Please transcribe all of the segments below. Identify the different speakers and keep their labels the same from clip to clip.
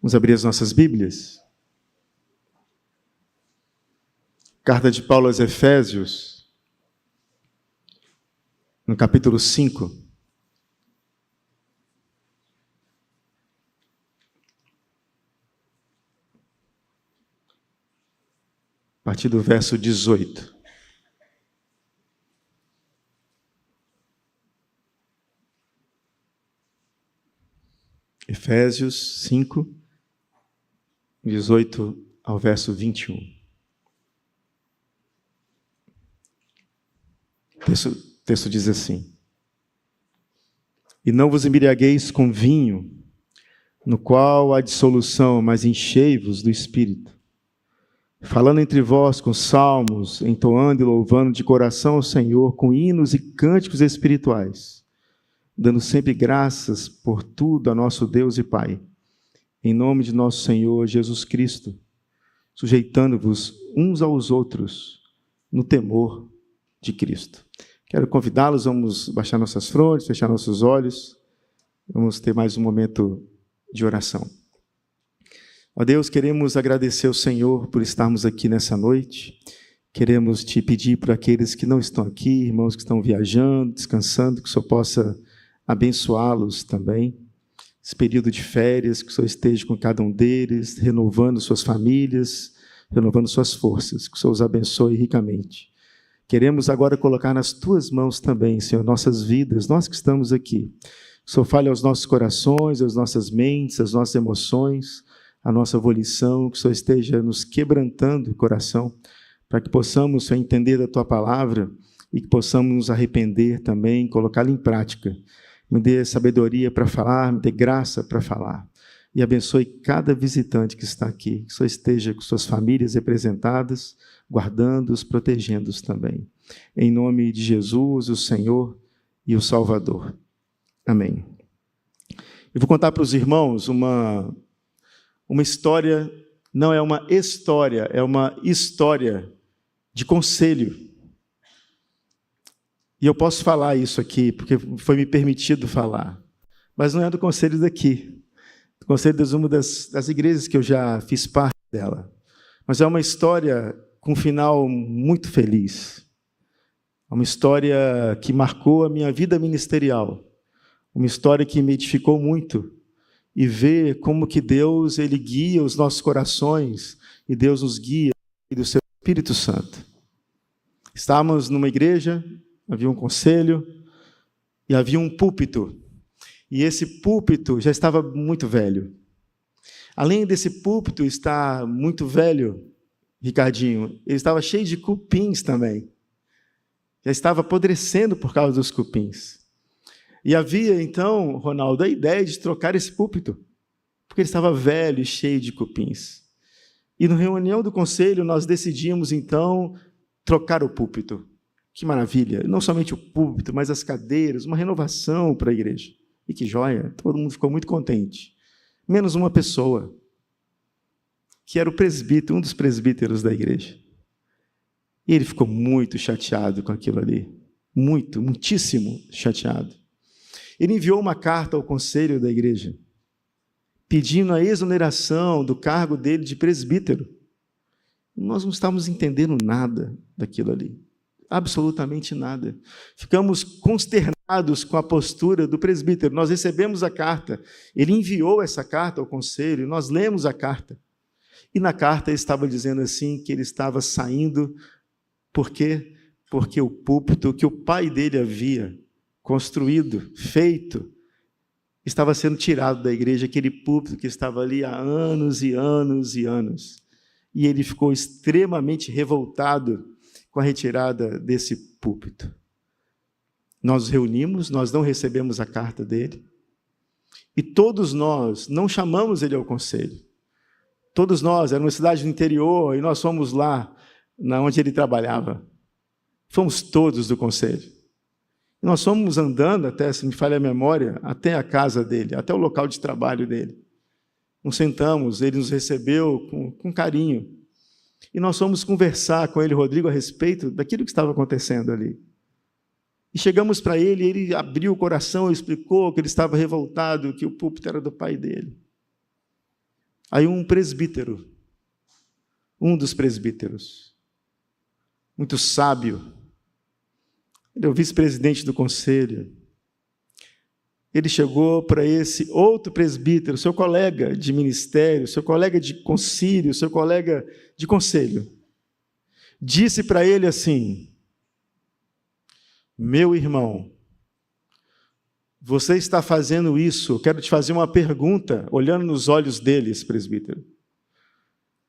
Speaker 1: Vamos abrir as nossas Bíblias. Carta de Paulo aos Efésios, no capítulo 5. A partir do verso 18. Efésios 5, 18 ao verso 21. O texto diz assim: E não vos embriagueis com vinho, no qual há dissolução, mas enchei-vos do Espírito, falando entre vós com salmos, entoando e louvando de coração ao Senhor, com hinos e cânticos espirituais, dando sempre graças por tudo a nosso Deus e Pai, em nome de nosso Senhor Jesus Cristo, sujeitando-vos uns aos outros no temor de Cristo. Quero convidá-los, vamos baixar nossas frontes, fechar nossos olhos, vamos ter mais um momento de oração. Ó Deus, queremos agradecer ao Senhor por estarmos aqui nessa noite. Queremos te pedir para aqueles que não estão aqui, irmãos que estão viajando, descansando, que o Senhor possa abençoá-los também. Esse período de férias, que o Senhor esteja com cada um deles, renovando suas famílias, renovando suas forças, que o Senhor os abençoe ricamente. Queremos agora colocar nas tuas mãos também, Senhor, nossas vidas, nós que estamos aqui. Que o Senhor fale aos nossos corações, às nossas mentes, às nossas emoções, a nossa volição, que o Senhor esteja nos quebrantando o coração, para que possamos, Senhor, entender da tua palavra e que possamos nos arrepender também, colocá-la em prática. Me dê sabedoria para falar, me dê graça para falar. E abençoe cada visitante que está aqui, que o Senhor esteja com suas famílias representadas, guardando-os, protegendo-os também. Em nome de Jesus, o Senhor e o Salvador. Amém. Eu vou contar para os irmãos uma história, não é uma história, é uma história de conselho. E eu posso falar isso aqui, porque foi me permitido falar. Mas não é do conselho daqui. Do conselho de uma das igrejas que eu já fiz parte dela. Mas é uma história com um final muito feliz. É uma história que marcou a minha vida ministerial. Uma história que me edificou muito. E ver como que Deus ele guia os nossos corações, e Deus nos guia do seu Espírito Santo. Estávamos numa igreja, havia um conselho, e havia um púlpito. E esse púlpito já estava muito velho. Além desse púlpito estar muito velho, Ricardinho, ele estava cheio de cupins também. Já estava apodrecendo por causa dos cupins. E havia, então, Ronaldo, a ideia de trocar esse púlpito, porque ele estava velho e cheio de cupins. E na reunião do conselho, nós decidimos, então, trocar o púlpito. Que maravilha! Não somente o púlpito, mas as cadeiras, uma renovação para a igreja. E que joia! Todo mundo ficou muito contente. Menos uma pessoa, que era o presbítero, um dos presbíteros da igreja. E ele ficou muito chateado com aquilo ali. Muitíssimo chateado. Ele enviou uma carta ao conselho da igreja, pedindo a exoneração do cargo dele de presbítero. Nós não estávamos entendendo nada daquilo ali. Absolutamente nada. Ficamos consternados com a postura do presbítero. Nós recebemos a carta, ele enviou essa carta ao conselho, nós lemos a carta. E na carta ele estava dizendo assim, que ele estava saindo, por quê? Porque o púlpito que o pai dele havia construído, feito, estava sendo tirado da igreja, aquele púlpito que estava ali há anos e anos e anos. E ele ficou extremamente revoltado com a retirada desse púlpito. Nós nos reunimos, nós não recebemos a carta dele, e todos nós não chamamos ele ao conselho. Todos nós, era uma cidade do interior, e nós fomos lá, onde ele trabalhava. Fomos todos do conselho. E nós fomos andando até, se me falha a memória, até a casa dele, até o local de trabalho dele. Nos sentamos, ele nos recebeu com carinho. E nós fomos conversar com ele, Rodrigo, a respeito daquilo que estava acontecendo ali. E chegamos para ele, ele abriu o coração, explicou que ele estava revoltado, que o púlpito era do pai dele. Aí um presbítero, um dos presbíteros, muito sábio, ele é o vice-presidente do conselho, ele chegou para esse outro presbítero, seu colega de ministério, seu colega de concílio, seu colega de conselho, disse para ele assim: meu irmão, você está fazendo isso, eu quero te fazer uma pergunta, olhando nos olhos dele, esse presbítero.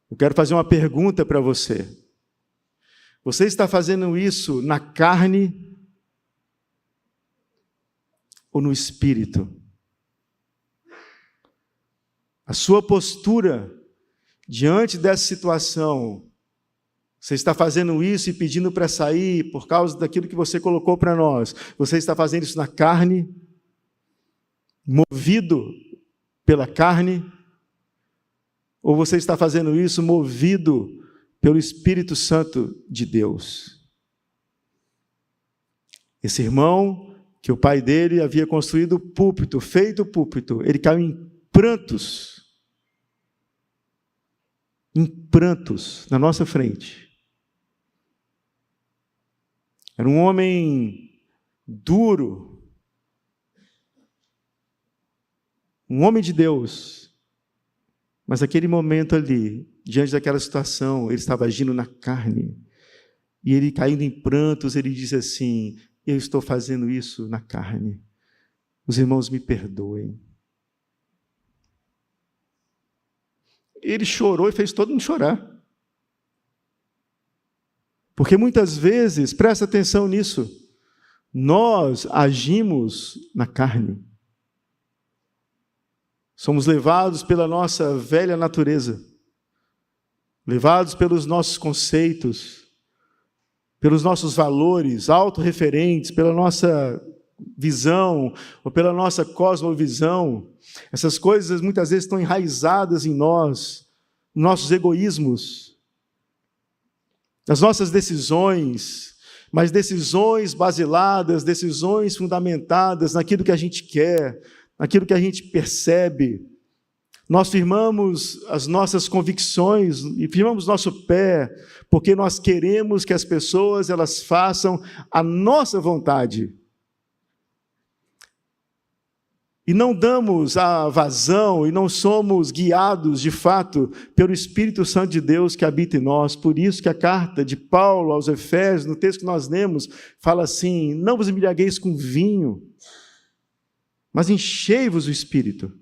Speaker 1: Eu quero fazer uma pergunta para você. Você está fazendo isso na carne ou no espírito? A sua postura diante dessa situação, você está fazendo isso e pedindo para sair por causa daquilo que você colocou para nós. Você está fazendo isso na carne, movido pela carne, ou você está fazendo isso movido pelo Espírito Santo de Deus? Esse irmão, que o pai dele havia construído o púlpito, feito o púlpito, ele caiu em prantos na nossa frente. Era um homem duro, um homem de Deus, mas naquele momento ali, diante daquela situação, ele estava agindo na carne, e ele caindo em prantos, ele disse assim: eu estou fazendo isso na carne, os irmãos me perdoem. Ele chorou e fez todo mundo chorar. Porque muitas vezes, presta atenção nisso, nós agimos na carne. Somos levados pela nossa velha natureza, levados pelos nossos conceitos, pelos nossos valores autorreferentes, pela nossa visão ou pela nossa cosmovisão. Essas coisas muitas vezes estão enraizadas em nós, nossos egoísmos, as nossas decisões, mas decisões basiladas, decisões fundamentadas naquilo que a gente quer, naquilo que a gente percebe. Nós firmamos as nossas convicções e firmamos nosso pé, porque nós queremos que as pessoas elas façam a nossa vontade. E não damos a vazão e não somos guiados, de fato, pelo Espírito Santo de Deus que habita em nós. Por isso que a carta de Paulo aos Efésios, no texto que nós lemos, fala assim: não vos embriagueis com vinho, mas enchei-vos o Espírito.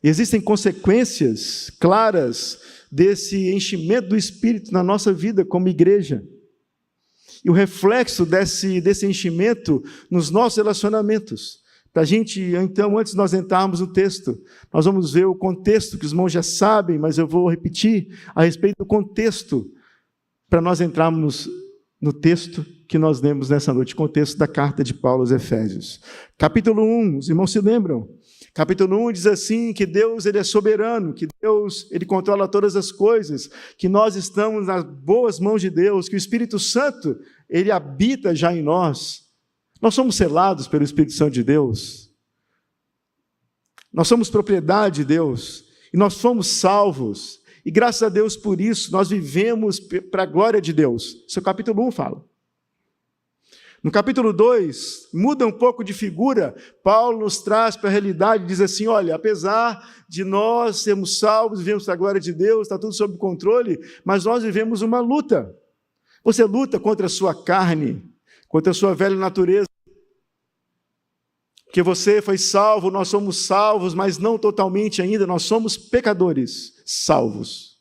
Speaker 1: Existem consequências claras desse enchimento do Espírito na nossa vida como igreja. E o reflexo desse enchimento nos nossos relacionamentos. Para a gente, então, antes de nós entrarmos no texto, nós vamos ver o contexto, que os irmãos já sabem, mas eu vou repetir a respeito do contexto, para nós entrarmos no texto que nós lemos nessa noite, contexto da carta de Paulo aos Efésios. Capítulo 1, os irmãos se lembram? Capítulo 1 diz assim, que Deus ele é soberano, que Deus ele controla todas as coisas, que nós estamos nas boas mãos de Deus, que o Espírito Santo ele habita já em nós. Nós somos selados pelo Espírito Santo de Deus. Nós somos propriedade de Deus, e nós fomos salvos, e graças a Deus por isso, nós vivemos para a glória de Deus. Isso é o capítulo 1 fala. No capítulo 2, muda um pouco de figura, Paulo nos traz para a realidade, diz assim, olha, apesar de nós sermos salvos, vivemos para a glória de Deus, está tudo sob controle, mas nós vivemos uma luta. Você luta contra a sua carne, contra a sua velha natureza, porque você foi salvo, nós somos salvos, mas não totalmente ainda, nós somos pecadores salvos.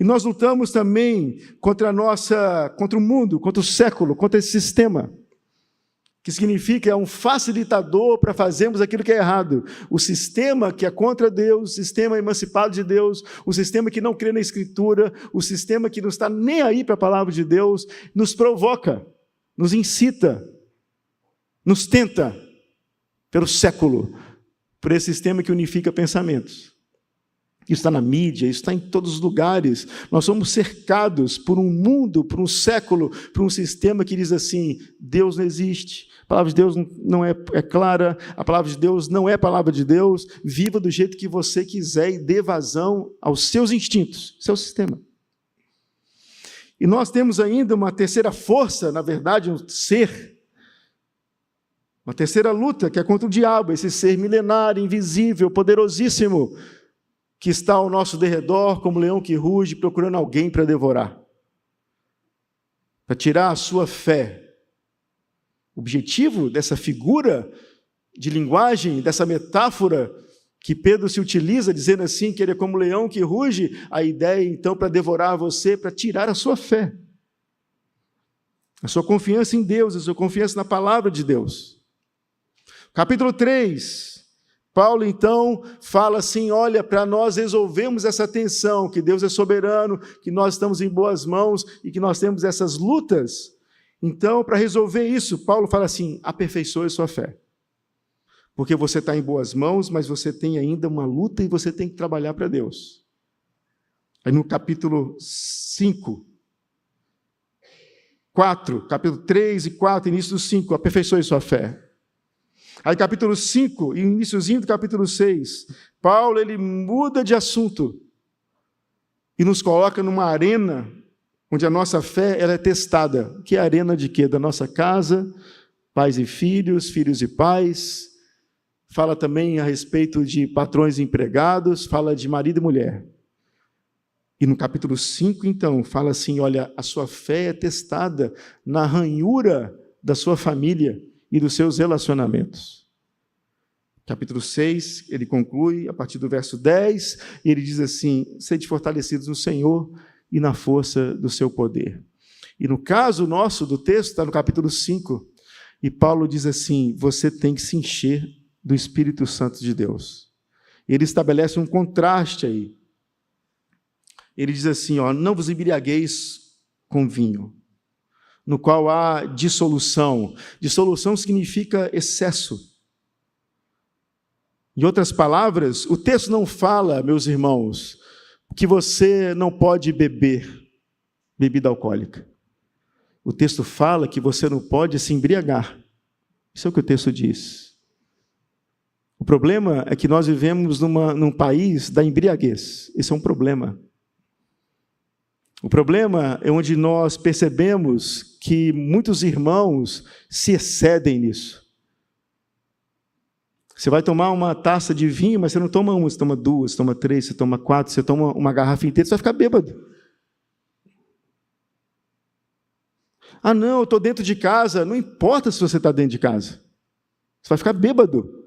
Speaker 1: E nós lutamos também contra o mundo, contra o século, contra esse sistema, que significa é um facilitador para fazermos aquilo que é errado. O sistema que é contra Deus, o sistema emancipado de Deus, o sistema que não crê na Escritura, o sistema que não está nem aí para a palavra de Deus, nos provoca, nos incita, nos tenta, pelo século, por esse sistema que unifica pensamentos. Isso está na mídia, isso está em todos os lugares. Nós somos cercados por um mundo, por um século, por um sistema que diz assim: Deus não existe, a palavra de Deus não é clara, a palavra de Deus não é palavra de Deus, viva do jeito que você quiser e dê vazão aos seus instintos. Esse é o sistema. E nós temos ainda uma terceira força, na verdade, um ser, uma terceira luta, que é contra o diabo, esse ser milenário, invisível, poderosíssimo, que está ao nosso derredor, como leão que ruge, procurando alguém para devorar, para tirar a sua fé. O objetivo dessa figura de linguagem, dessa metáfora que Pedro se utiliza, dizendo assim, que ele é como leão que ruge, a ideia, então, para devorar você, para tirar a sua fé, a sua confiança em Deus, a sua confiança na palavra de Deus. Capítulo 3, Paulo, então, fala assim, olha, para nós resolvermos essa tensão, que Deus é soberano, que nós estamos em boas mãos e que nós temos essas lutas. Então, para resolver isso, Paulo fala assim, aperfeiçoe sua fé. Porque você está em boas mãos, mas você tem ainda uma luta e você tem que trabalhar para Deus. Aí no capítulo 5, 4, capítulo 3 e 4, início do 5, aperfeiçoe sua fé. Aí capítulo 5, iníciozinho do capítulo 6, Paulo ele muda de assunto e nos coloca numa arena onde a nossa fé ela é testada. Que é a arena de quê? Da nossa casa, pais e filhos, filhos e pais. Fala também a respeito de patrões e empregados, fala de marido e mulher. E no capítulo 5, então, fala assim, olha, a sua fé é testada na ranhura da sua família e dos seus relacionamentos. Capítulo 6, ele conclui, a partir do verso 10, e ele diz assim, sede fortalecidos no Senhor e na força do seu poder. E no caso nosso do texto, está no capítulo 5, e Paulo diz assim, você tem que se encher do Espírito Santo de Deus. Ele estabelece um contraste aí. Ele diz assim, ó, não vos embriagueis com vinho, no qual há dissolução. Dissolução significa excesso. Em outras palavras, o texto não fala, meus irmãos, que você não pode beber bebida alcoólica. O texto fala que você não pode se embriagar. Isso é o que o texto diz. O problema é que nós vivemos num país da embriaguez. Esse é um problema. O problema é onde nós percebemos que muitos irmãos se excedem nisso. Você vai tomar uma taça de vinho, mas você não toma uma, você toma duas, você toma três, você toma quatro, você toma uma garrafa inteira, você vai ficar bêbado. Ah, não, eu estou dentro de casa. Não importa se você está dentro de casa. Você vai ficar bêbado.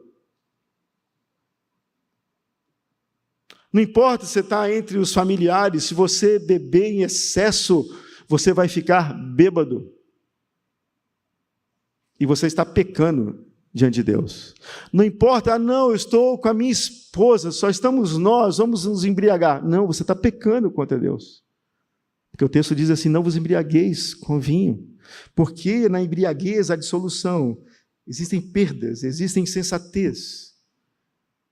Speaker 1: Não importa se você está entre os familiares, se você beber em excesso, você vai ficar bêbado. E você está pecando diante de Deus. Não importa, ah não, eu estou com a minha esposa, só estamos nós, vamos nos embriagar. Não, você está pecando contra Deus. Porque o texto diz assim, não vos embriagueis com vinho. Porque na embriaguez há dissolução. Existem perdas, existe insensatez.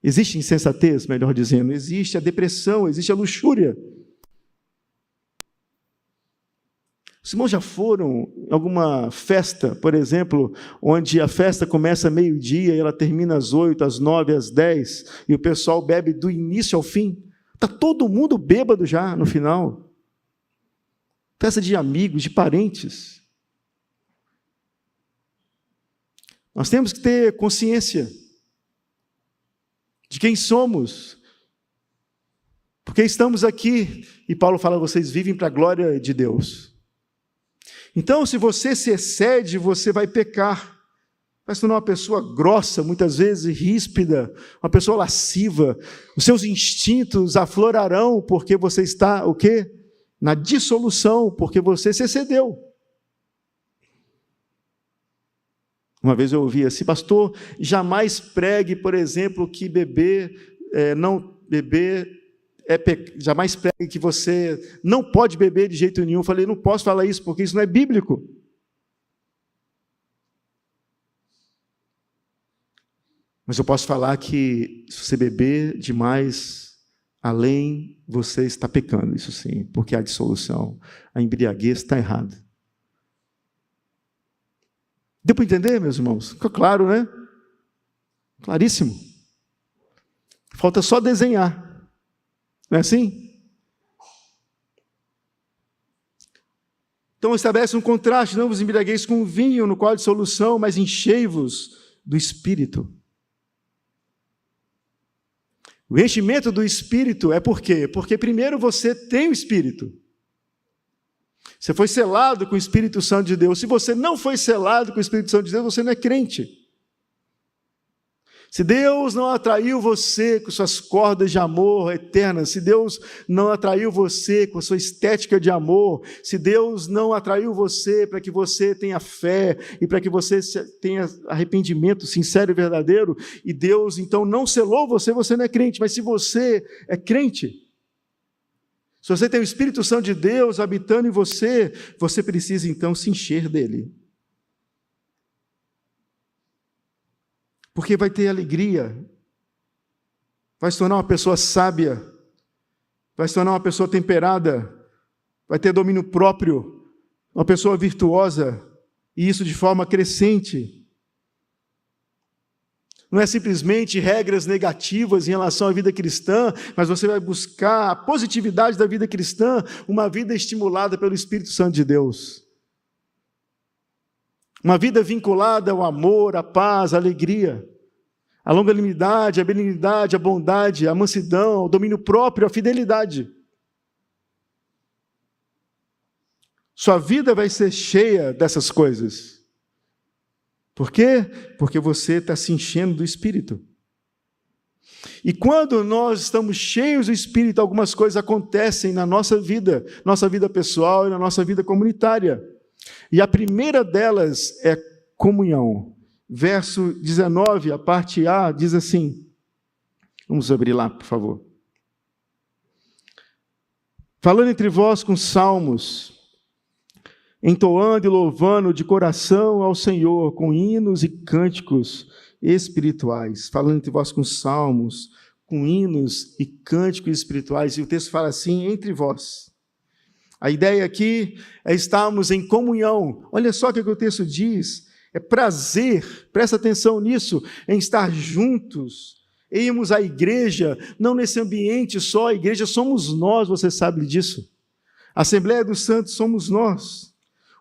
Speaker 1: Existe insensatez, melhor dizendo, existe a depressão, existe a luxúria. Os irmãos já foram em alguma festa, por exemplo, onde a festa começa meio-dia e ela termina às 8, às 9, às 10, e o pessoal bebe do início ao fim? Está todo mundo bêbado já no final. Festa de amigos, de parentes. Nós temos que ter consciência de quem somos, porque estamos aqui, e Paulo fala, vocês vivem para a glória de Deus. Então, se você se excede, você vai pecar, vai se tornar uma pessoa grossa, muitas vezes ríspida, uma pessoa lasciva, os seus instintos aflorarão, porque você está, o quê? Na dissolução, porque você se excedeu. Uma vez eu ouvi assim, pastor, jamais pregue, por exemplo, que não beber jamais pregue que você não pode beber de jeito nenhum. Eu falei, não posso falar isso, porque isso não é bíblico. Mas eu posso falar que se você beber demais, além, você está pecando, isso sim, porque há dissolução. A embriaguez está errada. Deu para entender, meus irmãos? Ficou claro, né? Claríssimo. Falta só desenhar. Não é assim? Então estabelece um contraste: não vos embriagueis com vinho, no qual há dissolução, mas enchei-vos do Espírito. O enchimento do Espírito é por quê? Porque primeiro você tem o Espírito. Você foi selado com o Espírito Santo de Deus. Se você não foi selado com o Espírito Santo de Deus, você não é crente. Se Deus não atraiu você com suas cordas de amor eternas, se Deus não atraiu você com a sua estética de amor, se Deus não atraiu você para que você tenha fé e para que você tenha arrependimento sincero e verdadeiro, e Deus então não selou você, você não é crente. Mas se você é crente, se você tem o Espírito Santo de Deus habitando em você, você precisa então se encher dele. Porque vai ter alegria, vai se tornar uma pessoa sábia, vai se tornar uma pessoa temperada, vai ter domínio próprio, uma pessoa virtuosa, e isso de forma crescente. Não é simplesmente regras negativas em relação à vida cristã, mas você vai buscar a positividade da vida cristã, uma vida estimulada pelo Espírito Santo de Deus. Uma vida vinculada ao amor, à paz, à alegria, à longanimidade, à benignidade, à bondade, à mansidão, ao domínio próprio, à fidelidade. Sua vida vai ser cheia dessas coisas. Por quê? Porque você está se enchendo do Espírito. E quando nós estamos cheios do Espírito, algumas coisas acontecem na nossa vida pessoal e na nossa vida comunitária. E a primeira delas é comunhão. Verso 19, a parte A, diz assim, vamos abrir lá, por favor. Falando entre vós com salmos, entoando e louvando de coração ao Senhor, com hinos e cânticos espirituais. Falando entre vós com salmos, com hinos e cânticos espirituais. E o texto fala assim, entre vós. A ideia aqui é estarmos em comunhão. Olha só o que o texto diz. É prazer, presta atenção nisso, em estar juntos, irmos à igreja, não nesse ambiente só, a igreja somos nós, você sabe disso. A Assembleia dos Santos somos nós,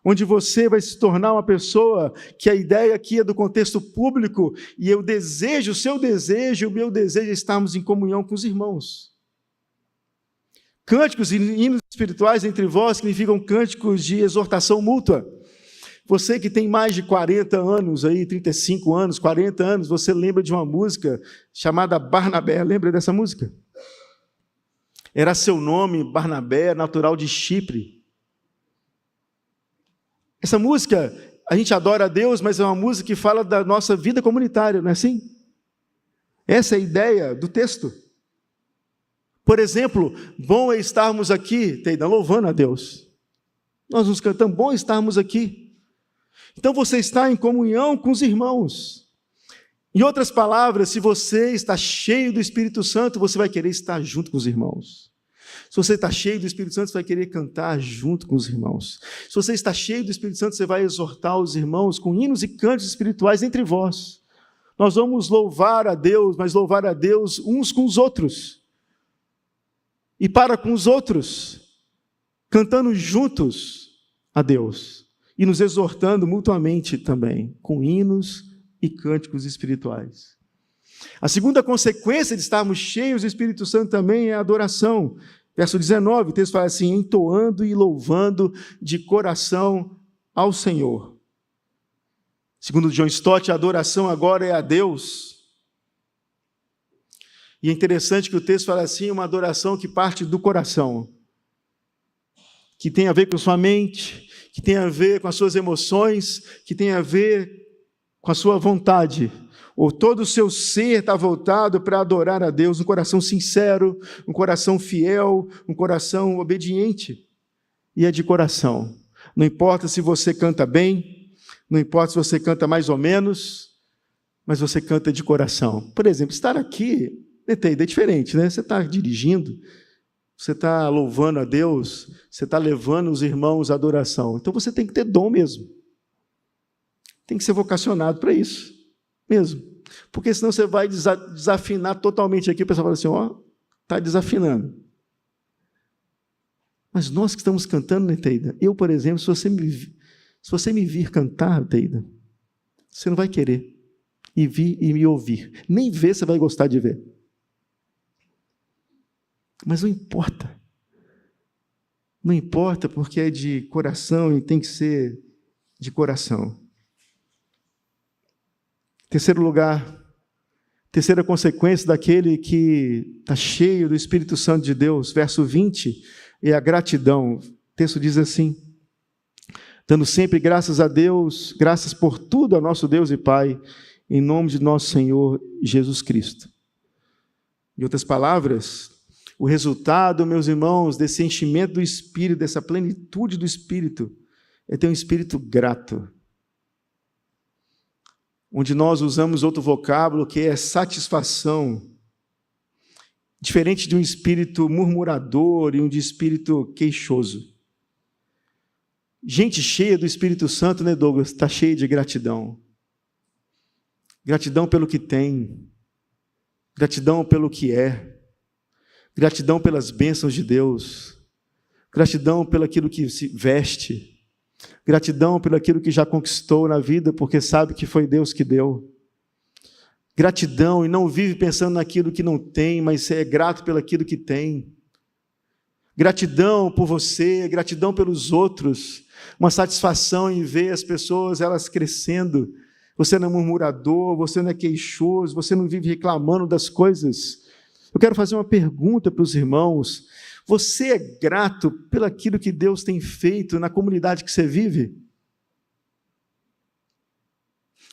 Speaker 1: onde você vai se tornar uma pessoa que a ideia aqui é do contexto público, e eu desejo, o seu desejo, o meu desejo é estarmos em comunhão com os irmãos. Cânticos e hinos espirituais entre vós significam cânticos de exortação mútua. Você que tem mais de 40 anos, aí, 35 anos, 40 anos, você lembra de uma música chamada Barnabé, lembra dessa música? Era seu nome, Barnabé, natural de Chipre. Essa música, a gente adora a Deus, mas é uma música que fala da nossa vida comunitária, não é assim? Essa é a ideia do texto. Por exemplo, bom é estarmos aqui, Teida, louvando a Deus. Nós nos cantamos, bom é estarmos aqui. Então você está em comunhão com os irmãos. Em outras palavras, se você está cheio do Espírito Santo, você vai querer estar junto com os irmãos. Se você está cheio do Espírito Santo, você vai querer cantar junto com os irmãos. Se você está cheio do Espírito Santo, você vai exortar os irmãos com hinos e cânticos espirituais entre vós. Nós vamos louvar a Deus, mas louvar a Deus uns com os outros. E para com os outros, cantando juntos a Deus. E nos exortando mutuamente também, com hinos e cânticos espirituais. A segunda consequência de estarmos cheios do Espírito Santo também é a adoração. Verso 19, o texto fala assim, entoando e louvando de coração ao Senhor. Segundo John Stott, a adoração agora é a Deus. E é interessante que o texto fala assim, uma adoração que parte do coração, que tem a ver com sua mente, que tem a ver com as suas emoções, que tem a ver com a sua vontade. Ou todo o seu ser está voltado para adorar a Deus, um coração sincero, um coração fiel, um coração obediente. E é de coração. Não importa se você canta bem, não importa se você canta mais ou menos, mas você canta de coração. Por exemplo, estar aqui Teida, é diferente, né? Você está dirigindo, você está louvando a Deus, você está levando os irmãos à adoração. Então você tem que ter dom mesmo. Tem que ser vocacionado para isso mesmo. Porque senão você vai desafinar totalmente aqui. O pessoal fala assim, ó, está desafinando. Mas nós que estamos cantando, né, Teida? Eu, por exemplo, se você me vir cantar, Teida, você não vai querer ir vir e me ouvir. Nem ver você vai gostar de ver. Mas não importa. Não importa porque é de coração e tem que ser de coração. Terceiro lugar, terceira consequência daquele que está cheio do Espírito Santo de Deus, verso 20, é a gratidão. O texto diz assim, dando sempre graças a Deus, graças por tudo a nosso Deus e Pai, em nome de nosso Senhor Jesus Cristo. Em outras palavras, o resultado, meus irmãos, desse enchimento do Espírito, dessa plenitude do Espírito, é ter um espírito grato. Onde nós usamos outro vocábulo que é satisfação, diferente de um espírito murmurador e um de espírito queixoso. Gente cheia do Espírito Santo, né, Douglas, está cheia de gratidão. Gratidão pelo que tem, gratidão pelo que é, gratidão pelas bênçãos de Deus, gratidão pelo aquilo que se veste, gratidão pelo aquilo que já conquistou na vida, porque sabe que foi Deus que deu. Gratidão, e não vive pensando naquilo que não tem, mas é grato pelo aquilo que tem. Gratidão por você, gratidão pelos outros, uma satisfação em ver as pessoas, elas crescendo. Você não é murmurador, você não é queixoso, você não vive reclamando das coisas. Eu quero fazer uma pergunta para os irmãos. Você é grato pelo aquilo que Deus tem feito na comunidade que você vive?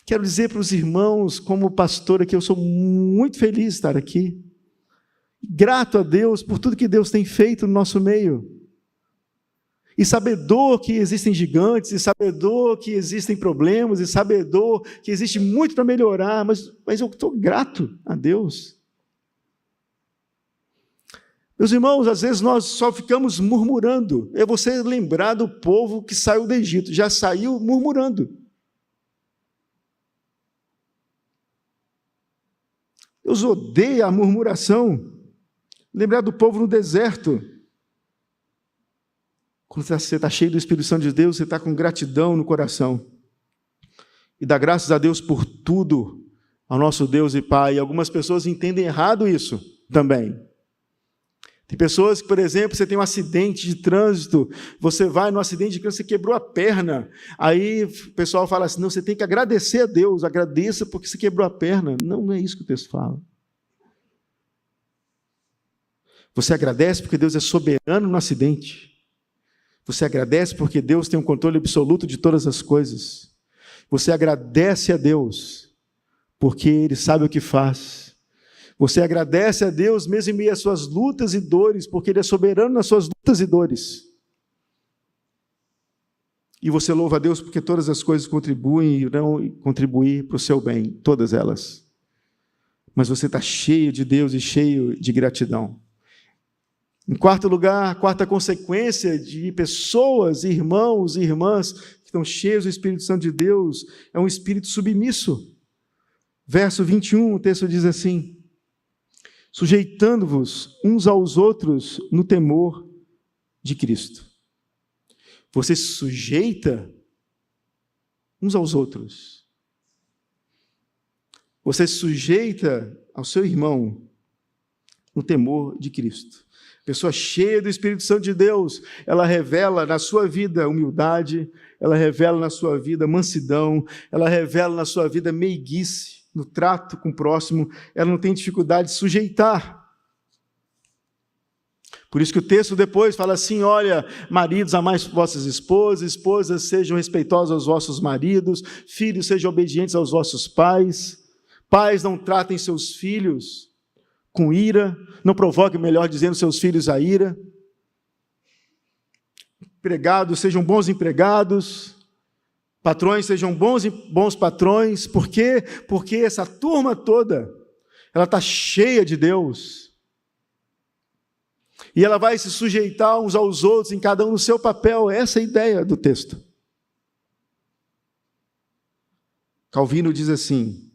Speaker 1: Quero dizer para os irmãos, como pastor aqui, eu sou muito feliz de estar aqui. Grato a Deus por tudo que Deus tem feito no nosso meio. E sabedor que existem gigantes, e sabedor que existem problemas, e sabedor que existe muito para melhorar, mas eu estou grato a Deus. Meus irmãos, às vezes nós só ficamos murmurando. É você lembrar do povo que saiu do Egito, já saiu murmurando. Deus odeia a murmuração. Lembrar do povo no deserto. Quando você está cheio do Espírito Santo de Deus, você está com gratidão no coração. E dá graças a Deus por tudo, ao nosso Deus e Pai. E algumas pessoas entendem errado isso também. Tem pessoas que, por exemplo, você tem um acidente de trânsito, você vai no acidente de trânsito, você quebrou a perna. Aí o pessoal fala assim, não, você tem que agradecer a Deus, agradeça porque você quebrou a perna. Não, não é isso que o texto fala. Você agradece porque Deus é soberano no acidente. Você agradece porque Deus tem um controle absoluto de todas as coisas. Você agradece a Deus porque Ele sabe o que faz. Você agradece a Deus mesmo em meio às suas lutas e dores, porque Ele é soberano nas suas lutas e dores. E você louva a Deus porque todas as coisas contribuem e irão contribuir para o seu bem, todas elas. Mas você está cheio de Deus e cheio de gratidão. Em quarto lugar, a quarta consequência de pessoas, irmãos e irmãs que estão cheios do Espírito Santo de Deus, é um espírito submisso. Verso 21, o texto diz assim, sujeitando-vos uns aos outros no temor de Cristo. Você se sujeita uns aos outros. Você se sujeita ao seu irmão no temor de Cristo. Pessoa cheia do Espírito Santo de Deus, ela revela na sua vida humildade, ela revela na sua vida mansidão, ela revela na sua vida meiguice, no trato com o próximo, ela não tem dificuldade de sujeitar. Por isso que o texto depois fala assim, olha, maridos, amai vossas esposas, esposas, sejam respeitosas aos vossos maridos, filhos, sejam obedientes aos vossos pais, pais, não tratem seus filhos com ira, não provoquem, melhor dizendo, seus filhos a ira. Empregados, sejam bons empregados. Patrões, sejam bons patrões. Por quê? Porque essa turma toda, ela está cheia de Deus. E ela vai se sujeitar uns aos outros, em cada um no seu papel. Essa é a ideia do texto. Calvino diz assim,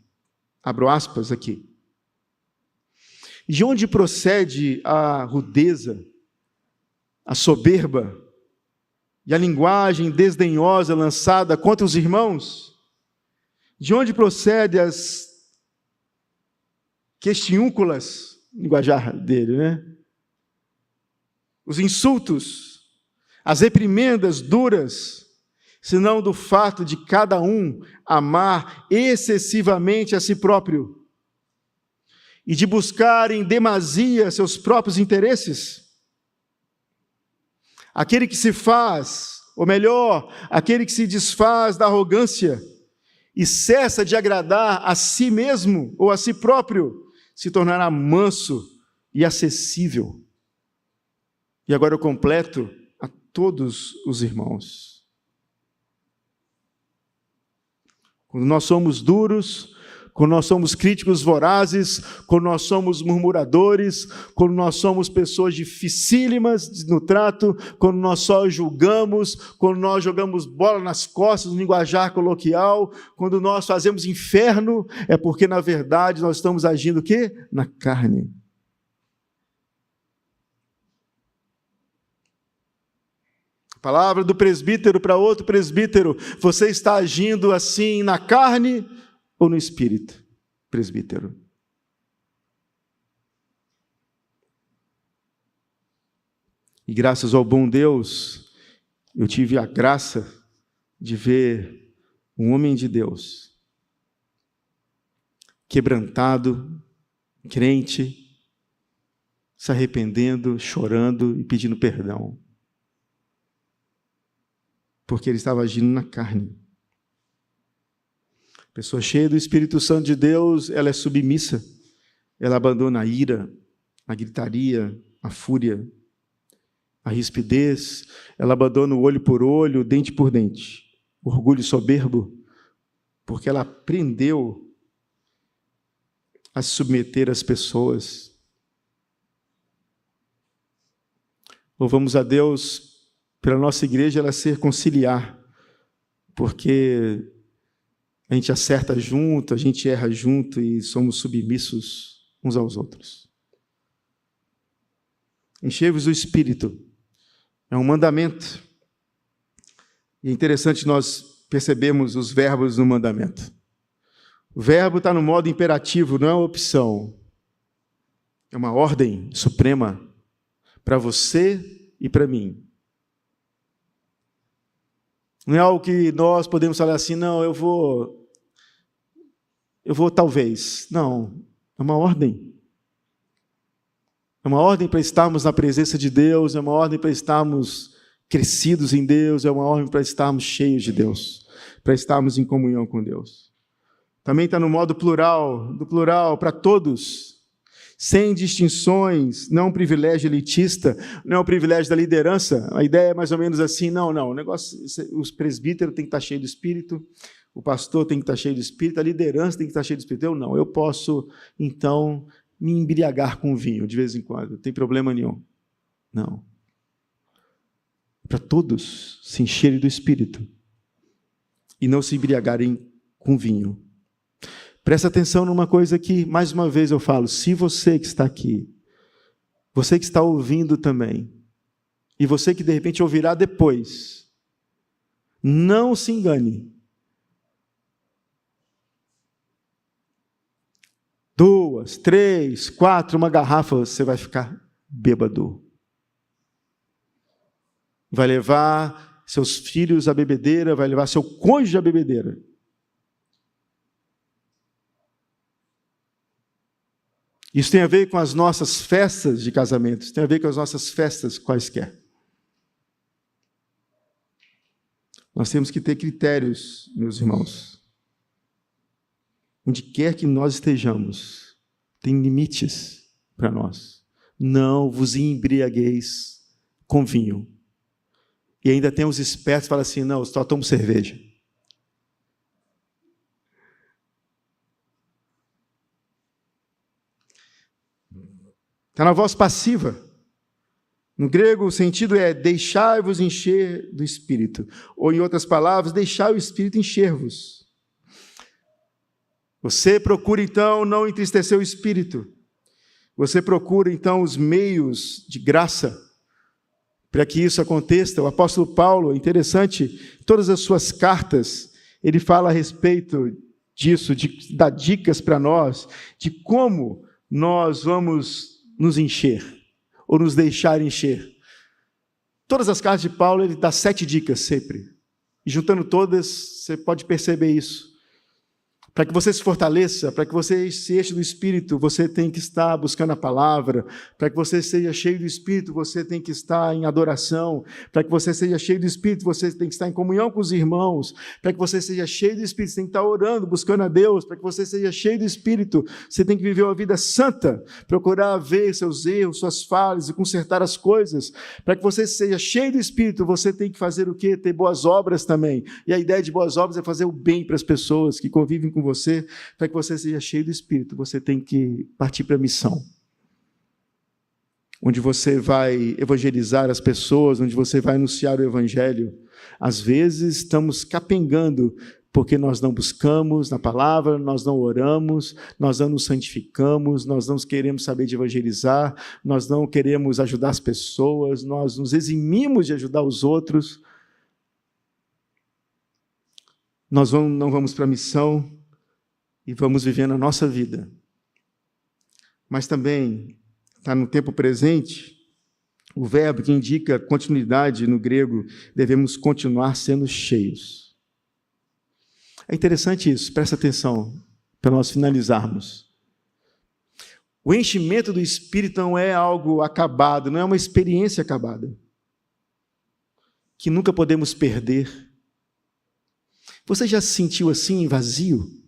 Speaker 1: abro aspas aqui: de onde procede a rudeza, a soberba e a linguagem desdenhosa lançada contra os irmãos? De onde procedem as questiúnculas, linguajar dele, né? Os insultos, as reprimendas duras, senão do fato de cada um amar excessivamente a si próprio e de buscar em demasia seus próprios interesses? Aquele que se faz, ou melhor, aquele que se desfaz da arrogância e cessa de agradar a si mesmo ou a si próprio, se tornará manso e acessível. E agora eu completo a todos os irmãos. Quando nós somos duros, quando nós somos críticos vorazes, quando nós somos murmuradores, quando nós somos pessoas dificílimas no trato, quando nós só julgamos, quando nós jogamos bola nas costas, no linguajar coloquial, quando nós fazemos inferno, é porque, na verdade, nós estamos agindo o quê? Na carne. Palavra do presbítero para outro presbítero: você está agindo assim na carne ou no espírito, presbítero? E graças ao bom Deus, eu tive a graça de ver um homem de Deus, quebrantado, crente, se arrependendo, chorando e pedindo perdão, porque ele estava agindo na carne. Pessoa cheia do Espírito Santo de Deus, ela é submissa, ela abandona a ira, a gritaria, a fúria, a rispidez, ela abandona o olho por olho, o dente por dente, o orgulho soberbo, porque ela aprendeu a se submeter às pessoas. Louvamos a Deus pela nossa igreja ela ser conciliar, porque a gente acerta junto, a gente erra junto e somos submissos uns aos outros. Enchei-vos o Espírito, é um mandamento. E é interessante nós percebermos os verbos no mandamento. O verbo está no modo imperativo, não é uma opção. É uma ordem suprema para você e para mim. Não é algo que nós podemos falar assim, não, eu vou talvez. Não, é uma ordem. É uma ordem para estarmos na presença de Deus, é uma ordem para estarmos crescidos em Deus, é uma ordem para estarmos cheios de Deus, para estarmos em comunhão com Deus. Também está no modo plural, do plural, para todos, sem distinções, não é um privilégio elitista, não é um privilégio da liderança. A ideia é mais ou menos assim, não, o negócio, os presbíteros têm que estar cheios do Espírito, o pastor tem que estar cheio do Espírito, a liderança tem que estar cheia do Espírito. Eu posso, então, me embriagar com vinho de vez em quando, não tem problema nenhum. Não. Para todos se encherem do Espírito e não se embriagarem com vinho. Presta atenção numa coisa que, mais uma vez eu falo, se você que está aqui, você que está ouvindo também, e você que de repente ouvirá depois, não se engane. 2, 3, 4, uma garrafa, você vai ficar bêbado. Vai levar seus filhos à bebedeira, vai levar seu cônjuge à bebedeira. Isso tem a ver com as nossas festas de casamento, isso tem a ver com as nossas festas quaisquer. Nós temos que ter critérios, meus irmãos. Onde quer que nós estejamos, tem limites para nós. Não vos embriagueis com vinho. E ainda tem os espertos que falam assim, não, eu só tomo cerveja. Está na voz passiva. No grego, o sentido é deixai-vos encher do Espírito. Ou, em outras palavras, deixai o Espírito encher-vos. Você procura, então, não entristecer o Espírito. Você procura, então, os meios de graça para que isso aconteça. O apóstolo Paulo, interessante, todas as suas cartas, ele fala a respeito disso, dá dicas para nós, de como nós vamos nos encher, ou nos deixar encher. Todas as cartas de Paulo, ele dá 7 dicas sempre. E juntando todas, você pode perceber isso. Para que você se fortaleça, para que você se encha do Espírito, você tem que estar buscando a palavra. Para que você seja cheio do Espírito, você tem que estar em adoração. Para que você seja cheio do Espírito, você tem que estar em comunhão com os irmãos. Para que você seja cheio do Espírito, você tem que estar orando, buscando a Deus. Para que você seja cheio do Espírito, você tem que viver uma vida santa, procurar ver seus erros, suas falhas e consertar as coisas. Para que você seja cheio do Espírito, você tem que fazer o quê? Ter boas obras também. E a ideia de boas obras é fazer o bem para as pessoas que convivem com você. Para que você seja cheio do Espírito, você tem que partir para a missão, onde você vai evangelizar as pessoas, onde você vai anunciar o Evangelho. Às vezes estamos capengando, porque nós não buscamos na palavra, nós não oramos, nós não nos santificamos, nós não queremos saber de evangelizar, nós não queremos ajudar as pessoas, nós nos eximimos de ajudar os outros. Nós não vamos para a missão, e vamos vivendo a nossa vida. Mas também está no tempo presente, o verbo que indica continuidade no grego, devemos continuar sendo cheios. É interessante isso, presta atenção, para nós finalizarmos. O enchimento do Espírito não é algo acabado, não é uma experiência acabada, que nunca podemos perder. Você já se sentiu assim, vazio?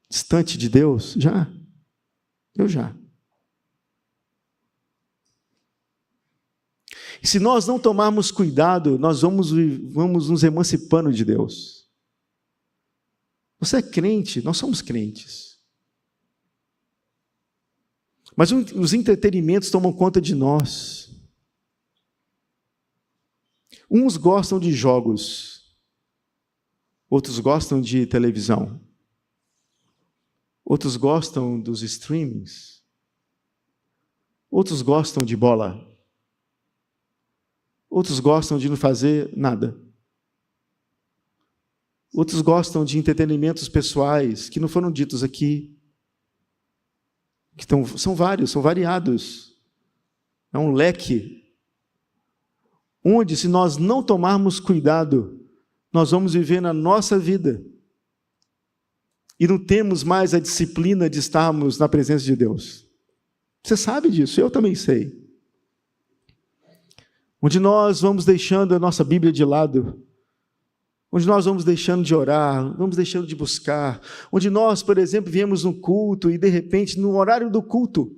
Speaker 1: Distante de Deus? Já. Eu já. E se nós não tomarmos cuidado, nós vamos nos emancipando de Deus. Você é crente, nós somos crentes. Mas os entretenimentos tomam conta de nós. Uns gostam de jogos, outros gostam de televisão. Outros gostam dos streamings. Outros gostam de bola. Outros gostam de não fazer nada. Outros gostam de entretenimentos pessoais que não foram ditos aqui. São vários, são variados. É um leque. Onde, se nós não tomarmos cuidado, nós vamos viver na nossa vida. E não temos mais a disciplina de estarmos na presença de Deus. Você sabe disso, eu também sei. Onde nós vamos deixando a nossa Bíblia de lado, onde nós vamos deixando de orar, vamos deixando de buscar, onde nós, por exemplo, viemos no culto e, de repente, no horário do culto,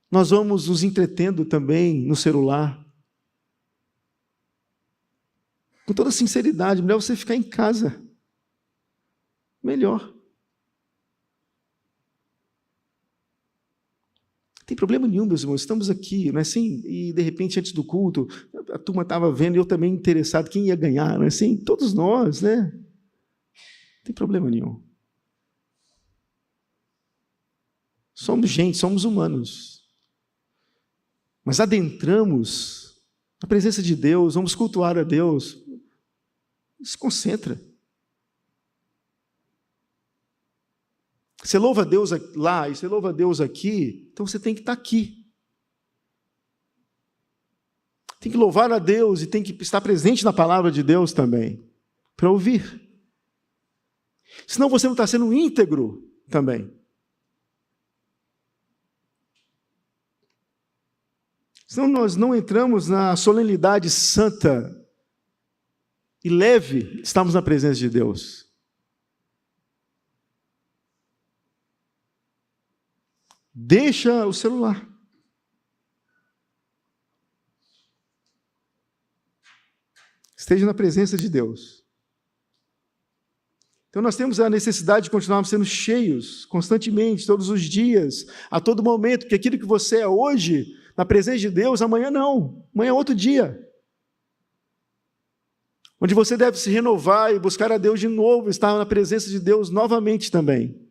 Speaker 1: nós vamos nos entretendo também no celular. Com toda sinceridade, melhor você ficar em casa. Melhor. Não tem problema nenhum, meus irmãos, estamos aqui, não é assim? E de repente, antes do culto, a turma estava vendo, e eu também interessado, quem ia ganhar, não é assim? Todos nós, né? Não tem problema nenhum. Somos gente, somos humanos. Mas adentramos na presença de Deus, vamos cultuar a Deus, se concentra. Você louva a Deus lá e você louva a Deus aqui, então você tem que estar aqui. Tem que louvar a Deus e tem que estar presente na palavra de Deus também, para ouvir. Senão você não está sendo íntegro também. Senão nós não entramos na solenidade santa e leve, estamos na presença de Deus. Deixa o celular. Esteja na presença de Deus. Então nós temos a necessidade de continuarmos sendo cheios, constantemente, todos os dias, a todo momento, porque aquilo que você é hoje, na presença de Deus, amanhã não, amanhã é outro dia. Onde você deve se renovar e buscar a Deus de novo, estar na presença de Deus novamente também.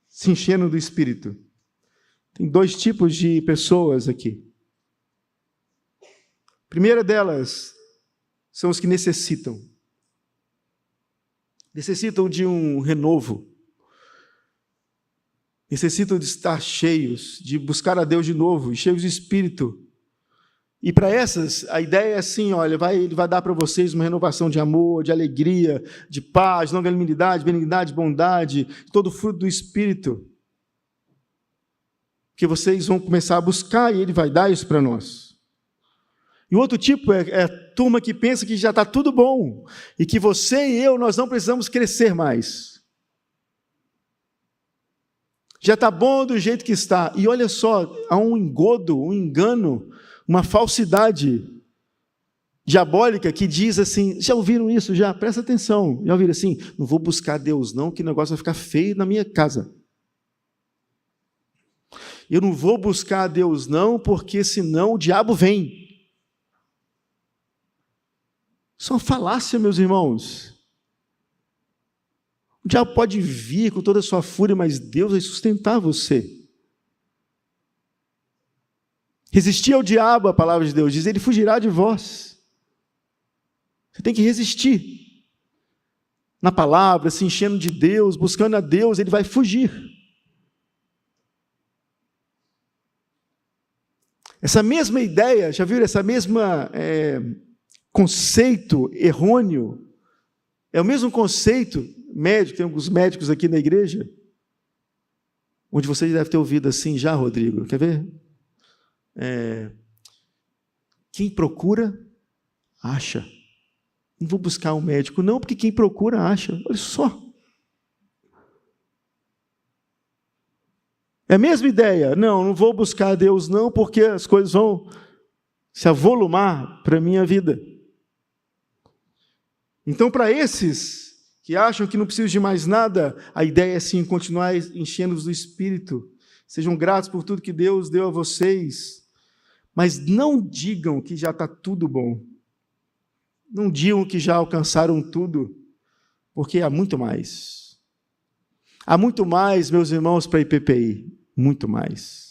Speaker 1: Se enchendo do Espírito. Tem 2 tipos de pessoas aqui. A primeira delas são os que necessitam de um renovo, necessitam de estar cheios, de buscar a Deus de novo, cheios de Espírito. E para essas, a ideia é assim, olha, ele vai dar para vocês uma renovação de amor, de alegria, de paz, longanimidade, benignidade, bondade, todo o fruto do Espírito. Que vocês vão começar a buscar e Ele vai dar isso para nós. E o outro tipo é a turma que pensa que já está tudo bom e que você e eu, nós não precisamos crescer mais. Já está bom do jeito que está. E olha só, há um engodo, um engano, uma falsidade diabólica que diz assim, já ouviram isso? Já? Presta atenção. Já ouviram assim? Não vou buscar Deus não, que o negócio vai ficar feio na minha casa. Eu não vou buscar a Deus não, porque senão o diabo vem. Isso é uma falácia, meus irmãos. O diabo pode vir com toda a sua fúria, mas Deus vai sustentar você. Resistir ao diabo, a palavra de Deus diz, ele fugirá de vós. Você tem que resistir. Na palavra, se enchendo de Deus, buscando a Deus, ele vai fugir. Essa mesma ideia, já viram? Essa mesma conceito errôneo, é o mesmo conceito médico, tem alguns médicos aqui na igreja, onde você deve ter ouvido assim já, Rodrigo, quer ver? Quem procura, acha. Não vou buscar um médico, não, porque quem procura, acha. Olha só. É a mesma ideia. Não vou buscar a Deus, não, porque as coisas vão se avolumar para a minha vida. Então, para esses que acham que não precisam de mais nada, a ideia é sim continuar enchendo-os do Espírito. Sejam gratos por tudo que Deus deu a vocês, mas não digam que já está tudo bom. Não digam que já alcançaram tudo, porque há muito mais. Há muito mais, meus irmãos, para a IPPI. Muito mais.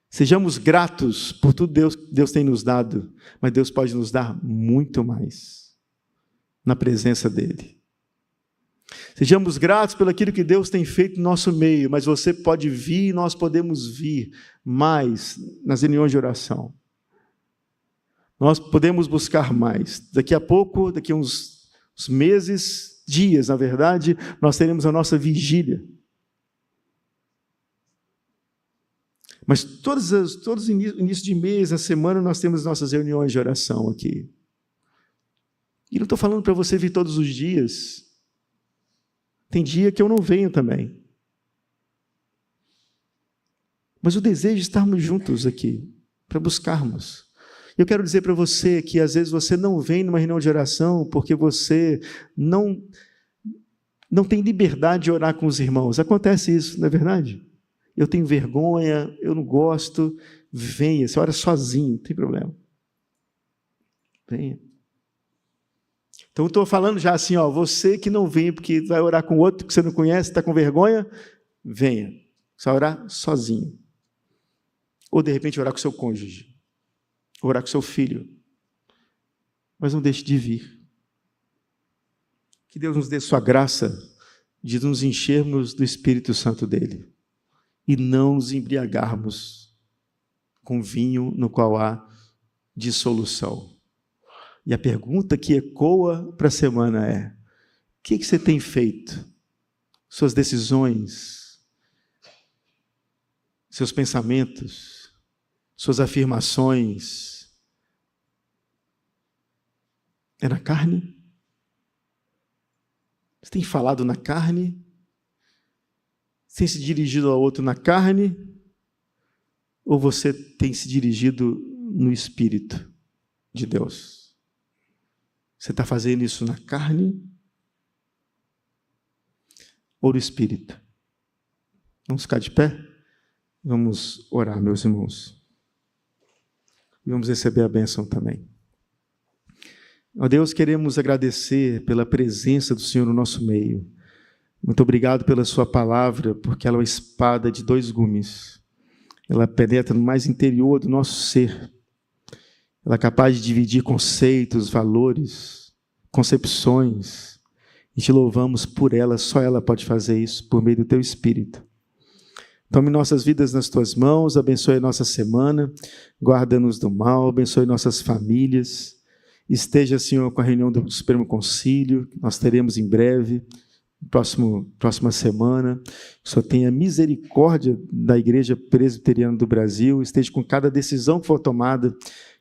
Speaker 1: Sejamos gratos por tudo Deus tem nos dado, mas Deus pode nos dar muito mais na presença dEle. Sejamos gratos pelo aquilo que Deus tem feito no nosso meio, mas você pode vir e nós podemos vir mais nas reuniões de oração. Nós podemos buscar mais. Daqui a pouco, daqui a uns meses, dias, na verdade, nós teremos a nossa vigília. Mas todos início de mês, na semana, nós temos nossas reuniões de oração aqui. E não estou falando para você vir todos os dias. Tem dia que eu não venho também. Mas o desejo de estarmos juntos aqui, para buscarmos. Eu quero dizer para você que às vezes você não vem numa reunião de oração porque você não tem liberdade de orar com os irmãos. Acontece isso, não é verdade? Eu tenho vergonha, eu não gosto. Venha, você ora sozinho, não tem problema. Venha. Então, estou falando já assim, você que não vem porque vai orar com outro que você não conhece, está com vergonha, venha. Você vai orar sozinho. Ou, de repente, orar com seu cônjuge. Orar com seu filho. Mas não deixe de vir. Que Deus nos dê sua graça de nos enchermos do Espírito Santo dele. E não nos embriagarmos com vinho no qual há dissolução. E a pergunta que ecoa para a semana é: o que você tem feito? Suas decisões, seus pensamentos, suas afirmações, é na carne? Você tem falado na carne? Você tem se dirigido ao outro na carne? Ou você tem se dirigido no Espírito de Deus? Você está fazendo isso na carne ou no espírito? Vamos ficar de pé? Vamos orar, meus irmãos. E vamos receber a bênção também. Ó Deus, queremos agradecer pela presença do Senhor no nosso meio. Muito obrigado pela sua palavra, porque ela é uma espada de 2 gumes. Ela penetra no mais interior do nosso ser. Ela é capaz de dividir conceitos, valores, concepções. E te louvamos por ela, só ela pode fazer isso, por meio do teu Espírito. Tome nossas vidas nas tuas mãos, abençoe a nossa semana, guarda-nos do mal, abençoe nossas famílias. Esteja, Senhor, com a reunião do Supremo Concílio, que nós teremos em breve, próxima semana. Que o Senhor tenha misericórdia da Igreja Presbiteriana do Brasil, esteja com cada decisão que for tomada,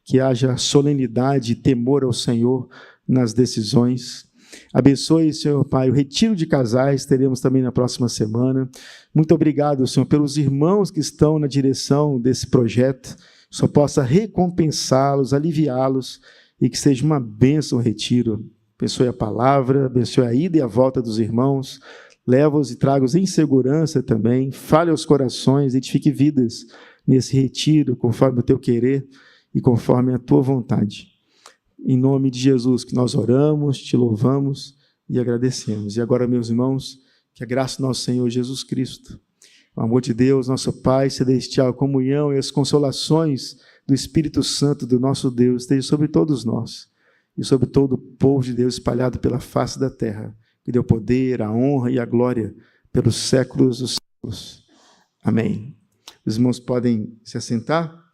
Speaker 1: que haja solenidade e temor ao Senhor nas decisões. Abençoe, Senhor Pai, o retiro de casais, teremos também na próxima semana. Muito obrigado, Senhor, pelos irmãos que estão na direção desse projeto. Que o Senhor possa recompensá-los, aliviá-los, e que seja uma bênção o retiro. Abençoe a palavra, abençoe a ida e a volta dos irmãos, leva-os e traga-os em segurança também, fale aos corações, edifique vidas nesse retiro, conforme o teu querer e conforme a tua vontade. Em nome de Jesus que nós oramos, te louvamos e agradecemos. E agora, meus irmãos, que a graça do nosso Senhor Jesus Cristo, o amor de Deus, nosso Pai celestial, a comunhão e as consolações do Espírito Santo do nosso Deus esteja sobre todos nós e sobre todo o povo de Deus espalhado pela face da terra, que dê o poder, a honra e a glória pelos séculos dos séculos. Amém. Os irmãos podem se assentar?